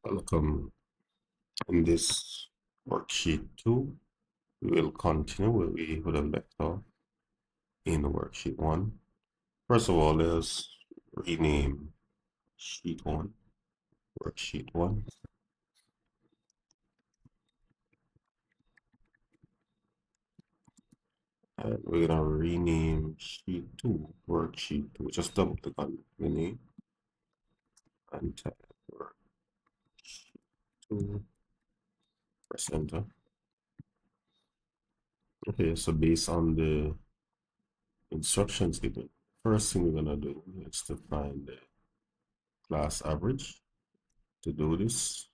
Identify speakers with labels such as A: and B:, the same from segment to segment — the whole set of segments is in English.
A: Welcome. In this worksheet 2, we will continue where we would have left off in worksheet 1. First of all, let's rename sheet 1, worksheet 1. And we're going to rename sheet 2, worksheet 2. Just double click on the name and type worksheet 2, press enter. Okay, so based on the instructions given, first thing we're going to do is to find the class average. To do this,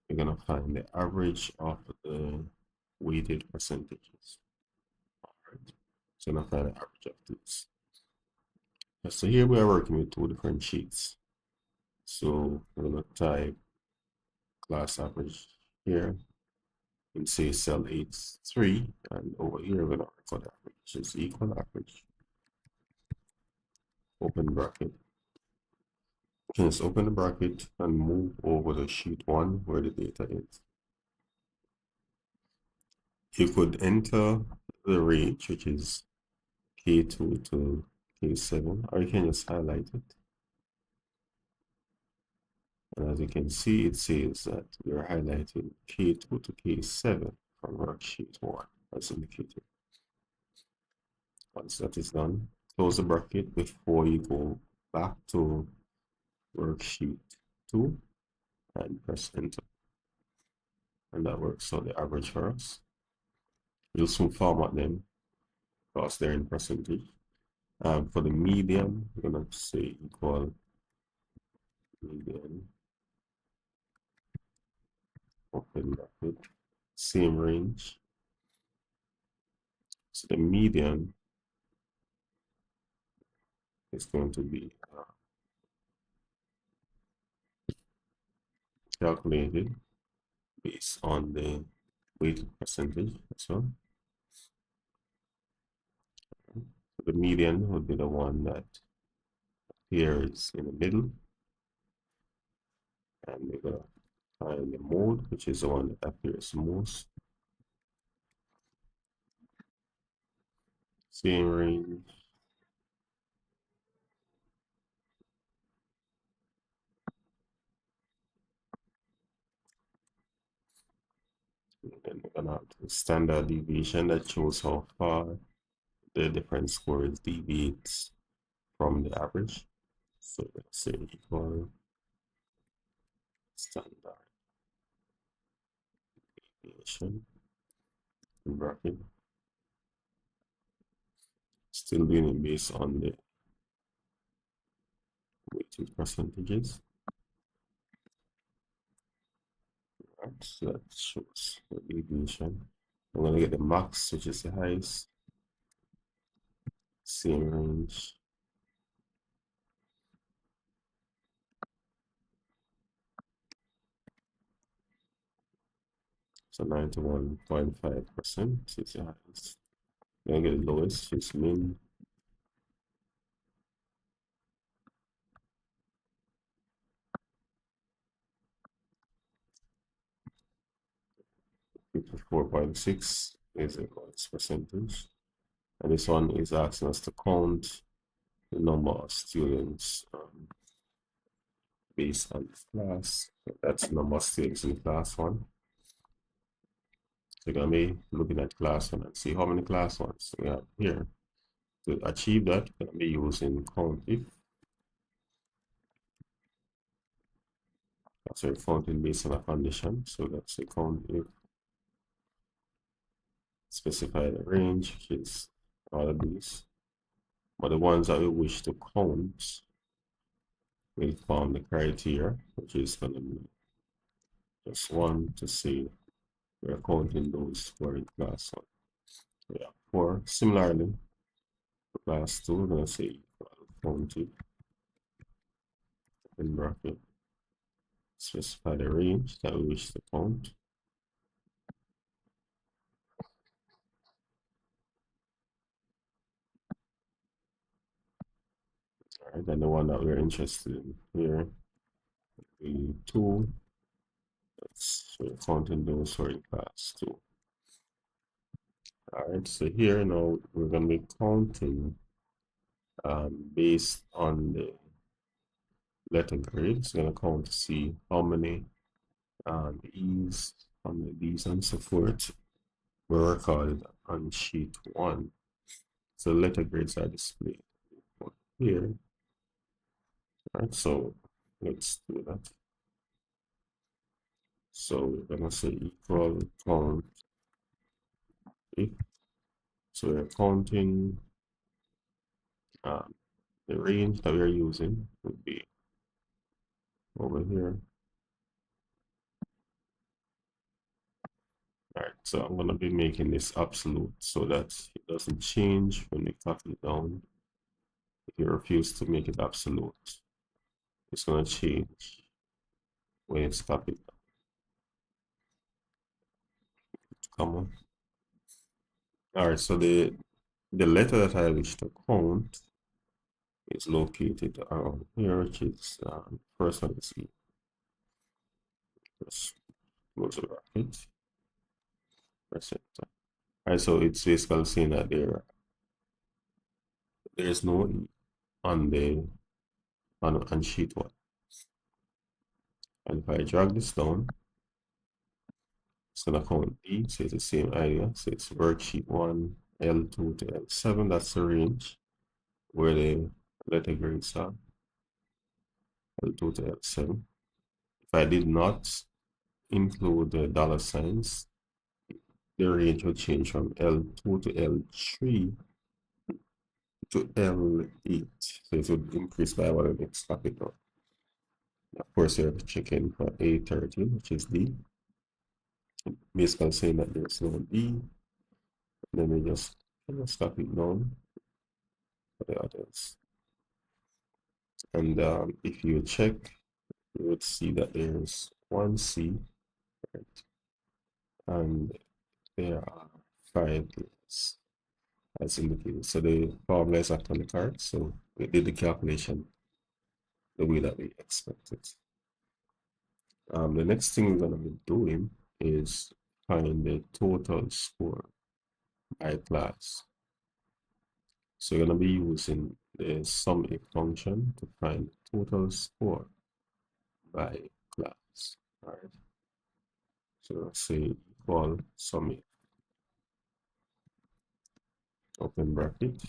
A: we're going to find the average of the weighted percentages. All right. So we're going to find the average of this. So here we are working with two different sheets. So we're going to type class average here and say cell 83, and over here we're going to record average, which is equal average. Open bracket. Okay, let's open the bracket and move over to sheet 1 where the data is. You could enter the range, which is K2 to K7, or you can just highlight it. And as you can see, it says that we're highlighting K2 to K7 from worksheet 1 as indicated. Once that is done, close the bracket before you go back to worksheet 2 and press enter. And that works out the average for us. We'll soon format them because they're in percentage. For the median, we're going to say equal median, open bracket, same range. So the median is going to be calculated based on the weighted percentage as well. So the median would be the one that appears in the middle, and we're going to find the mode, which is the one that appears most. Same range. And then we're going to have the standard deviation that shows how far the different scores deviates from the average. So let's say equal standard deviation in bracket. Still doing it based on the weighted percentages. Right, so that shows the deviation. I'm going to get the max, which is the highest. Same range. So 91.5% is the highest. Then get the lowest, which is min. .6 is the lowest percentage. And this one is asking us to count the number of students based on the class. That's the number of students in class 1. So you're going to be looking at class 1 and see how many class 1s we have here. To achieve that, we're going to be using Countif. That's a counting based on a condition. So let's say Countif. Specify the range, which is all of these. But the ones that we wish to count will form the criteria, which is going to be just 1 to say we're counting those who are in class 1. So yeah, 4. Similarly, for class 2, we're going to say Countif in bracket. Specify the range that we wish to count. All right, and the one that we're interested in here, the 2 So counting those who are in class 2. All right, so here now we're going to be counting based on the letter grade. So we're going to count to see how many E's, how many D's, and so forth were recorded on sheet 1. So letter grades are displayed here. All right, so let's do that. So we're going to say equal count. So we're counting the range that we're using would be over here. All right, so I'm going to be making this absolute so that it doesn't change when we copy it down. If you refuse to make it absolute, it's going to change when it's copied down. Come on. All right, so the letter that I wish to count is located around here, which is first one is E. Press close the bracket. Press enter. All right, so it's basically saying that there's no E on the on sheet 1. And if I drag this down, it's gonna count D, so it's the same idea. So it's worksheet 1, L2 to L7. That's the range where the letter grades are. L2 to L7. If I did not include the dollar signs, the range would change from L2 to L3 to L8. So it would increase by one of the next capital. Of course, you have to check in for A13, which is D. Basically saying that there's no D. Then we just stop it down for the others. And if you check, you would see that there's one C, right? And there are 5 A's as indicated. So the formula is actually correct. So we did the calculation the way that we expected. The next thing we're going to be doing is find the total score by class. So we're going to be using the Sumif function to find total score by class. All right. So let's say equal Sumif, open bracket.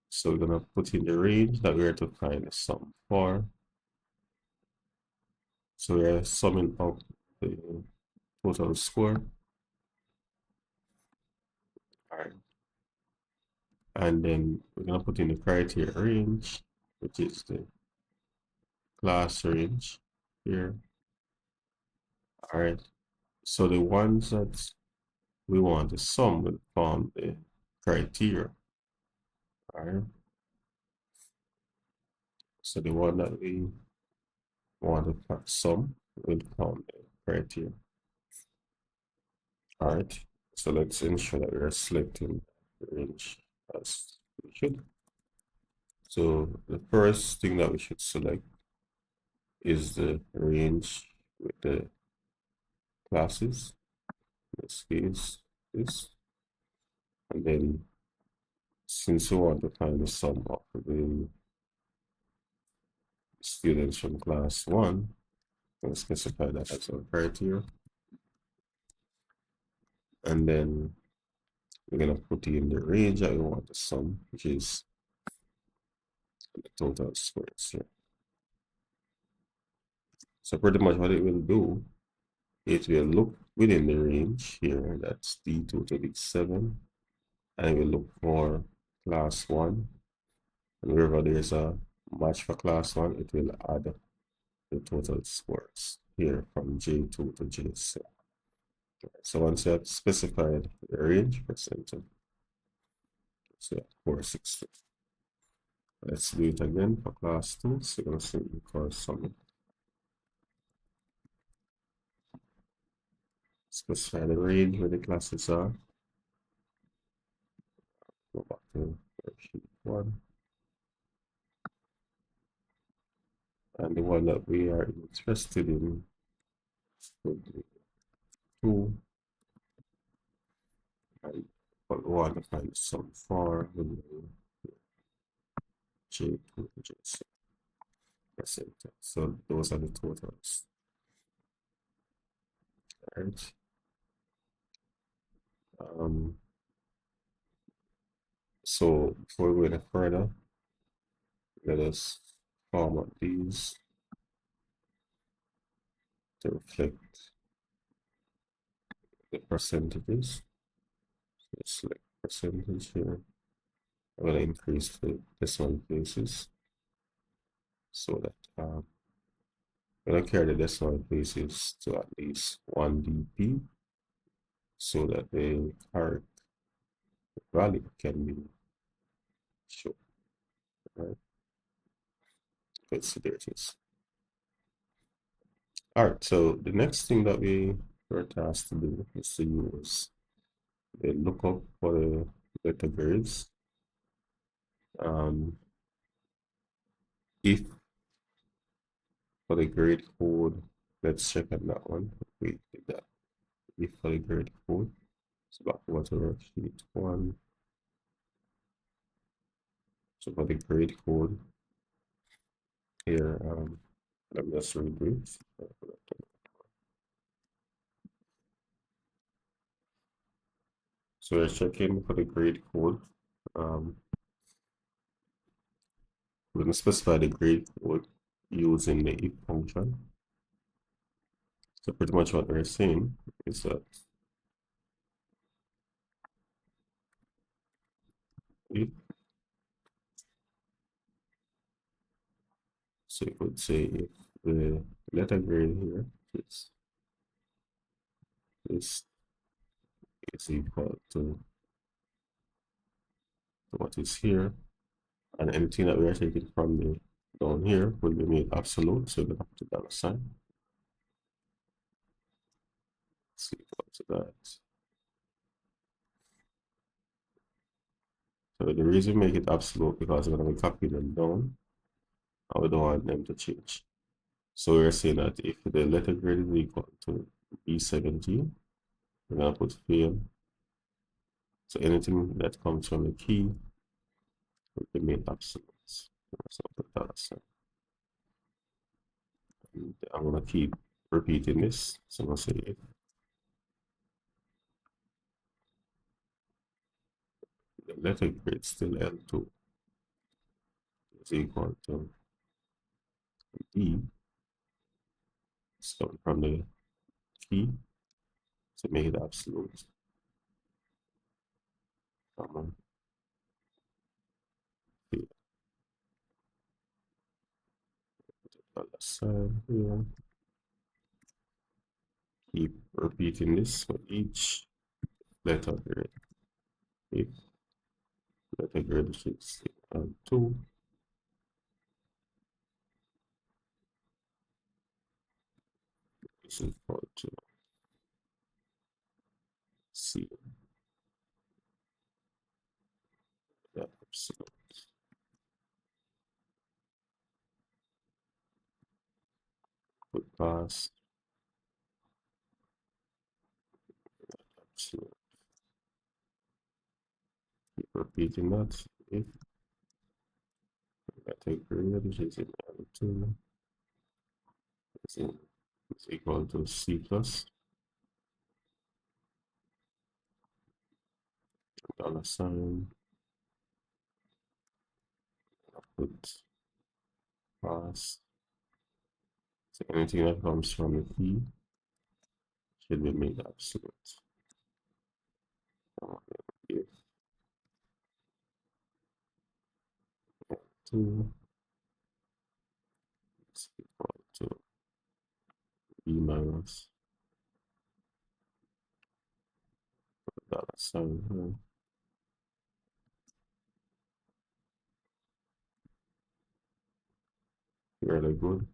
A: So we're going to put in the range that we're to find the sum for. So we're summing up the total score. All right. And then we're going to put in the criteria range, which is the class range here. All right. So the ones that we want to sum will form the criteria. All right. So the one that we want to sum will form the criteria. All right. So let's ensure that we are selecting the range as we should. So the first thing that we should select is the range with the classes. In this case, this. And then since we want to find the sum of the students from class 1, we'll specify that as our criteria. And then we're going to put in the range that we want to sum, which is the total scores here. So pretty much what it will do, it will look within the range here, that's D2 to D7, and it will look for class 1. And wherever there's a match for class 1, it will add the total scores here from J2 to J7. So once you have specified the range, press enter. So 460. Let's do it again for class 2. So you're going to say equal sum. Specify the range where the classes are. Go back to worksheet 1. And the one that we are interested in would be 2. And what we want to find sum for will be J2 J6 percent. So those are the totals. Right. Um, so before we go any further, let us format these to reflect the percentages. So select percentage here. I'm going to increase the decimal places so that I'm going to carry the decimal places to at least 1 dp so that the correct value can be shown. Right? Good, so there it is. All right, so the next thing that we were tasked to do is to use the lookup for the letter grades. If for the grade code, let's check on that one. We did that. If for the grade code, so back over to worksheet 1. So for the grade code here, let me just read it. So we're checking for the grade code. We're going to specify the grade code using the if function. So pretty much what we're saying is that if, so you could say if the letter grade here is equal to what is here, and anything that we are taking from the down here will be made absolute, so we're going to put a dollar sign. It's equal to that. So the reason we make it absolute because we're going to be copying them down, and we don't want them to change. So we're saying that if the letter grade is equal to B17, we're going to put fail. So anything that comes from the key will be made absolute. So put dollar sign. And I'm going to keep repeating this. So I'm going to say if the letter grade still L2 is equal to D, so from the key to make it absolute. Put dollar sign here. Keep repeating this for each letter grade. If letter grade is equal to is equal to C. Yeah, absolute. Put pass absolute. Keep repeating that. If letter grade is equal to is equal to C plus dollar sign. Put pass. So anything that comes from the key should be made absolute. If 2 is equal to B minus dollar sign here. Really good.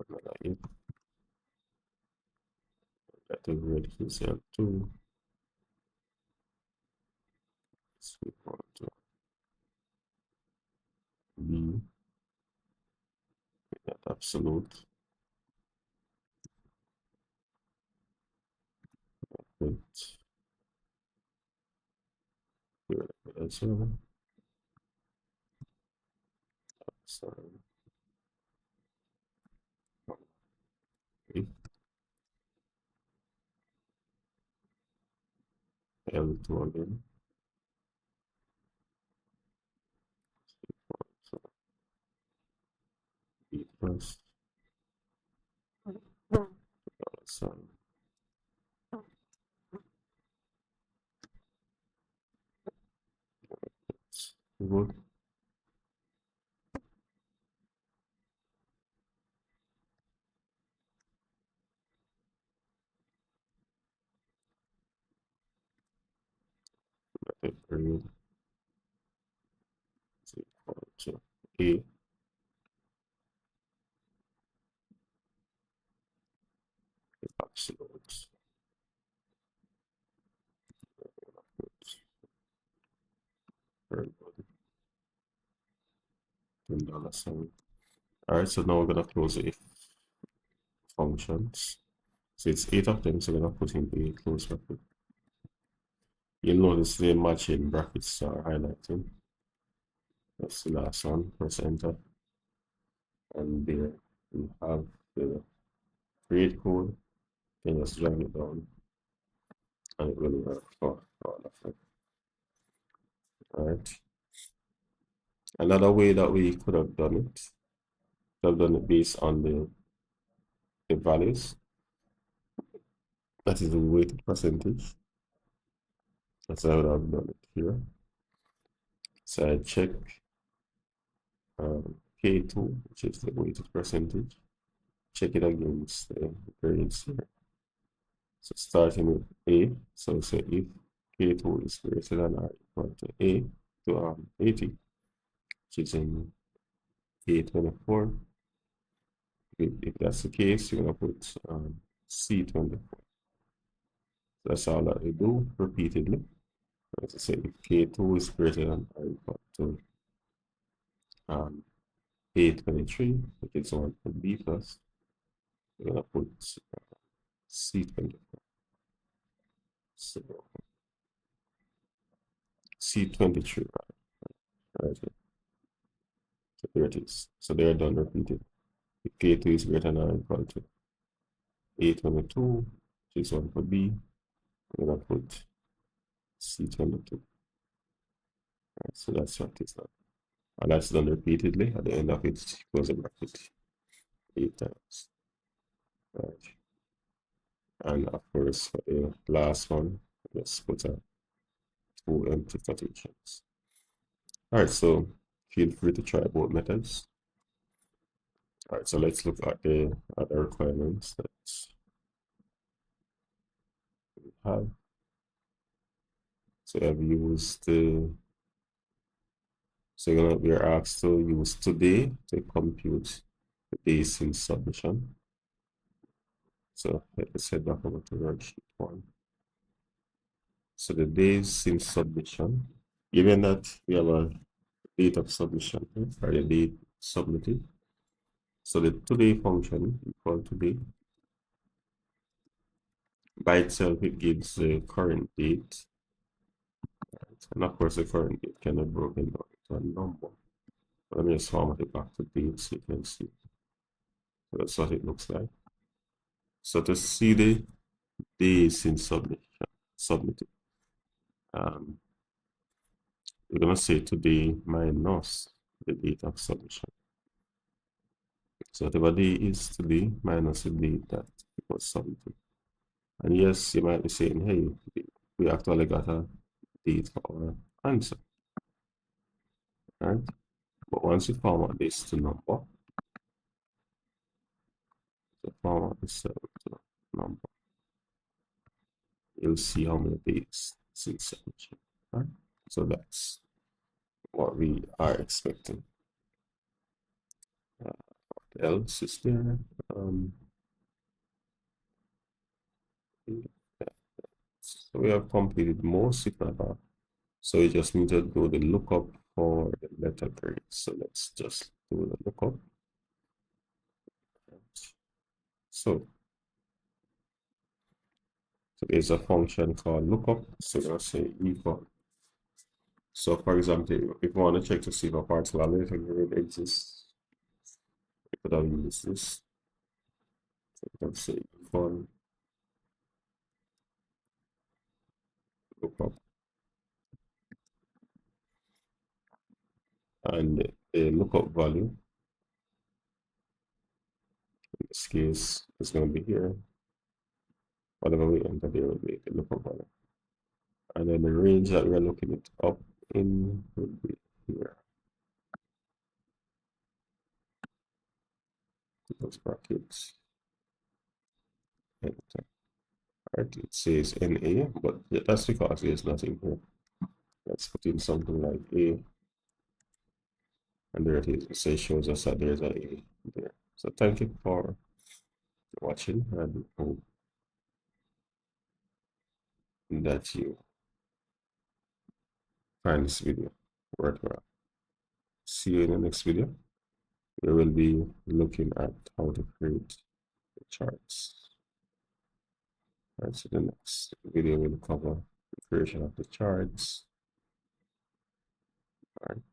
A: Another if letter grade is L2 is equal to B at absolute with so if L2 again, so B plus so good. Period is equal to A absolute. Very good. $10. All right, so now we're gonna close the if functions. So it's 8 of them, so we're gonna put in a close bracket. You'll notice the matching brackets are highlighting. That's the last one. Press enter, and there we have the create code. Then just drag it down, and it will work for all of them. All right. Another way that we could have done it, based on the values. That is the weighted percentage. That's how I would have done it here. So I check K2, which is the weighted percentage. Check it against the grades here. So starting with A, so say if K2 is greater than or equal to A to 80, which is in A24. If that's the case, you're gonna put C24. That's all that we do repeatedly. As I say, if K2 is greater than or equal to A23, which is one for B plus, we're gonna put C24. So C23, right here. So there it is. So they're done repeated. If K2 is greater than or equal to A22, which is one for B, we're gonna put C22. Right, so that's what it's done. And that's done repeatedly. At the end of it, close the bracket 8 times. Right. And of course, for the last one, let's put a 2 empty quotations. All right, so feel free to try both methods. All right, so let's look at the other requirements that we have. So I've used so we're asked to use today to compute the days since submission. So let's head back over to worksheet 1. So the days since submission, given that we have a date of submission, or the date submitted. So the today function equal today. By itself, it gives the current date. Right? And of course, the current date can be broken down into a number. Let me just format it back to date so you can see. So that's what it looks like. So to see the days since submitted, we're gonna say today minus the date of submission. So whatever day is today minus the date that it was submitted. And yes, you might be saying, hey, we actually got a date for our answer. Right? But once you format this to number, so format this to number, you'll see how many days since submission. Right? So that's what we are expecting. What else is there? So we have completed most, if not So you just need to do the lookup for the letter grade. So let's just do the lookup. So there's a function called lookup. So we're going to say equal. So for example, if you want to check to see if a particular letter grade exists, you could have used this. So let's say equal lookup. And the lookup value, in this case, is going to be here. Whatever we enter there will be the lookup value. And then the range that we're looking it up in will be here. Those brackets. Enter. Right, it says NA, but that's because there's nothing here. Let's put in something like A, and there it is. So it shows us that there's an A there. So thank you for watching, and hope that you find this video worthwhile. See you in the next video. We will be looking at how to create the charts. Right, so the next video will cover the creation of the charts. All right.